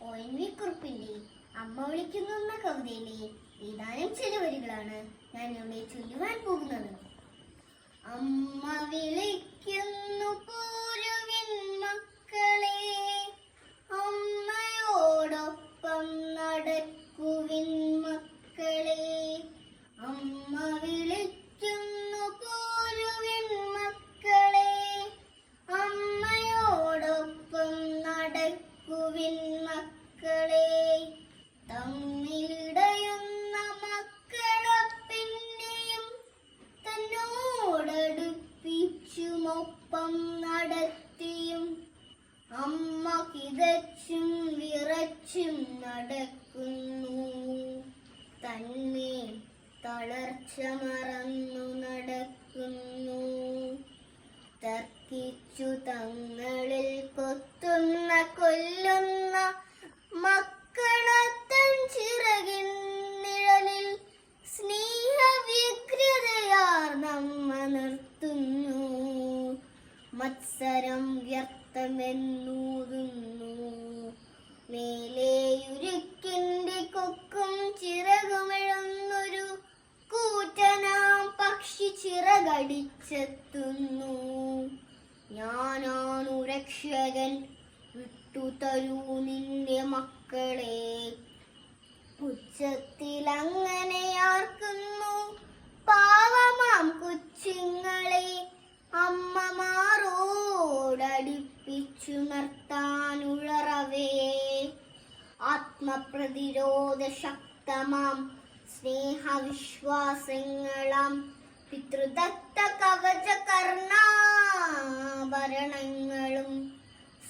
ONV കുറുപ്പിന്റെ അമ്മ വിളിക്കുന്നു എന്ന കവിതയിലെ ഏതാനും ചില വരികളാണ് ഞാൻ ഇവിടെ ചൊല്ലുവാൻ പോകുന്നത്. അമ്മ വിളിക്കുന്നു പോരുവിൻ മക്കളെ, അമ്മയോടൊപ്പം നടക്കുവിൻ മക്കളെ. അമ്മ വിളിക്കുന്നു പോരുവിൻ മക്കളെ, അമ്മയോടൊപ്പം നടക്കുവിൻ മക്കളെ. തമ്മിലിടയുന്ന മക്കളൊപ്പിന്നെയും തന്നോടടുപ്പിച്ചുമൊപ്പം നടത്തിയും അമ്മ കിതച്ചും വിറച്ചും നടക്കുന്നു. തന്മേൽ തളർച്ച മറന്നു നടക്കുന്നു. തർക്കിച്ചു തങ്ങളിൽ കൊത്തുന്ന കൊല്ലുന്ന മക്കളത്തൻ ചിറകിൻ നിഴലിൽ സ്നേഹവ്യഗ്രതയാർ നമ്മ നിർത്തുന്നു. മത്സരം വ്യർത്ഥമെന്നൂതുന്നു. മേലെയുരുക്കിന്റെ കൊക്കും ചിറകുമെഴുന്നൊരു കൂറ്റനാം പക്ഷി ചിറകടിച്ചെത്തുന്നു. ഞാനാണു രക്ഷകൻ, വിട്ടുതരൂ നിന്റെ മക്കളെ. ഉച്ചത്തിലങ്ങനെയാർക്കുന്നു പാവമാം കൊച്ചുങ്ങളെ. അമ്മമാരോടടുപ്പിച്ചു നിർത്താനുഴറവേ. ആത്മപ്രതിരോധ ശക്തമാം സ്നേഹവിശ്വാസങ്ങളാം പിതൃദത്ത കവച കർണാഭരണങ്ങളും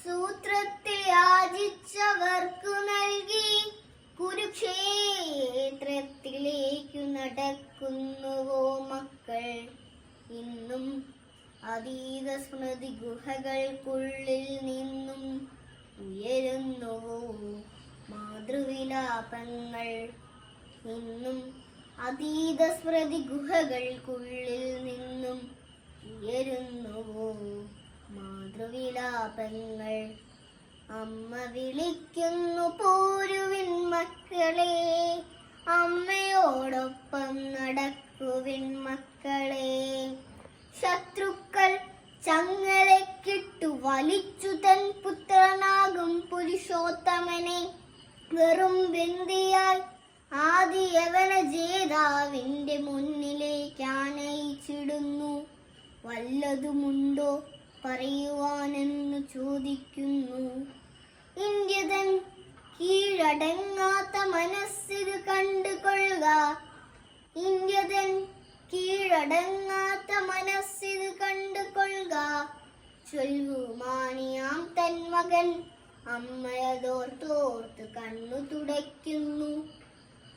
സൂത്രത്തിൽ യാചിച്ചവർക്കു നൽകി കുരുക്ഷേത്രത്തിലേക്കു നടക്കുന്നുവോ മക്കൾ. ഇന്നും അതീത സ്മൃതി ഗുഹകൾക്കുള്ളിൽ നിന്നും ഉയരുന്നുവോ മാതൃവിലാപങ്ങൾ. ഇന്നും അതീത സ്മൃതി ഗുഹകൾക്കുള്ളിൽ നിന്നും ഉയരുന്നുവോ മാതൃവിലാപങ്ങൾ. അമ്മ വിളിക്കുന്നു പോരുവിൻ മക്കളെ, അമ്മയോടൊപ്പം നടക്കുവിൻ മക്കളെ. ശത്രുക്കൾ ചങ്ങലക്കിട്ടു വലിച്ചു തൻ പുത്രനാകും പുരുഷോത്തമനെ വെറും ബന്ദിയായി ആദി യവന ജേതാവിന്റെ മുന്നിലേക്കാനയിച്ചിടുന്നു. വല്ലതുമുണ്ടോ പറയുവാനെന്നു ചോദിക്കുന്നു. ഇന്ത്യതൻ കീഴടങ്ങാത്ത മനസ്സിത് കണ്ടുകൊള്ളുക. ഇന്ത്യതൻ കീഴടങ്ങാത്ത മനസ്സിത് കണ്ടുകൊള്ളുക. ചൊല്ലുമാനിയാം തൻ മകൻ അമ്മയതോർത്തോർത്ത് കണ്ണു തുടയ്ക്കുന്നു.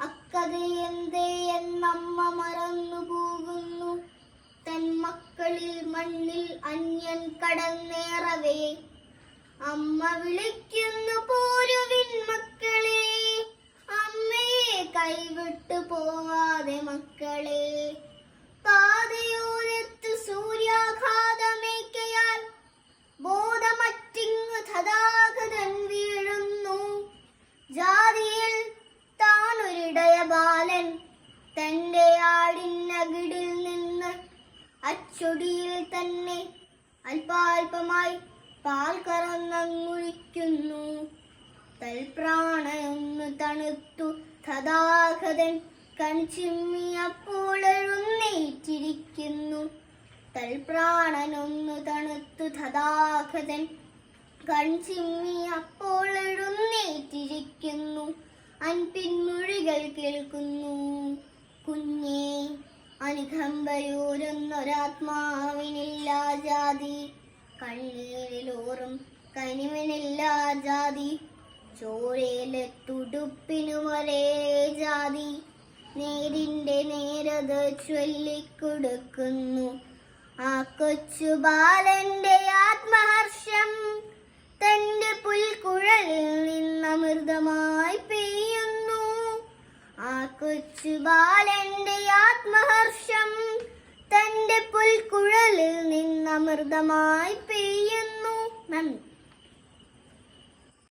അക്കഥയെന്തേ എന്നമ്മ മറന്നു പോകുന്നു. തൻ മക്കളിൽ മണ്ണിൽ അന്യൻ കടന്നേറവേ. അമ്മ വിളിക്കുന്നു പോരുവിൻ മക്കളെ, അമ്മയെ കൈവിട്ടു പോവാതെ മക്കളെ. പാതയോരത്ത് സൂര്യാഘാതമേക്കയാൽ ബോധമറ്റിങ്ങു തഥാഗതൻ വീഴുന്നു. ജാതിയിൽ താനൊരിടയ ബാലൻ തന്റെ ആടിനകിടിൽ നിന്ന് അച്ചൊടിയിൽ തന്നെ അല്പാൽപമായി പാൽ കറന്നങ്ങുഴിക്കുന്നു. തൽപ്രാണയൊന്നു തണുത്തു തഥാഗതൻ കൺചിമ്മിയപ്പോൾ എഴുന്നേറ്റിരിക്കുന്നു. തൽപ്രാണനൊന്നു തണുത്തു തഥാഗതൻ കൺചിമ്മിയപ്പോൾ എഴുന്നേറ്റിരിക്കുന്നു. അൻപിൻമൊഴികൾ കേൾക്കുന്നു. കുഞ്ഞേ, അനുകമ്പയൂരുന്നൊരാത്മാവിനില്ല ജാതി. കണ്ണീരിലോറും കനിവിനില്ല ജാതി. ചോരയിലെ തുടുപ്പിനുമൊരേ ജാതി. നേരിന്റെ നേരത് ചൊല്ലിക്കൊടുക്കുന്നു. ആ കൊച്ചു ബാലന്റെ ആത്മഹർഷം തന്റെ പുൽക്കുഴലിൽ നിന്നമൃതമായി പെയ്യുന്നു. ആ കൊച്ചു ബാലന്റെ ആത്മഹർഷം തന്റെ പുൽക്കുഴലിൽ നിന്നമൃതമായി പെയ്യുന്നു. നന്ദി.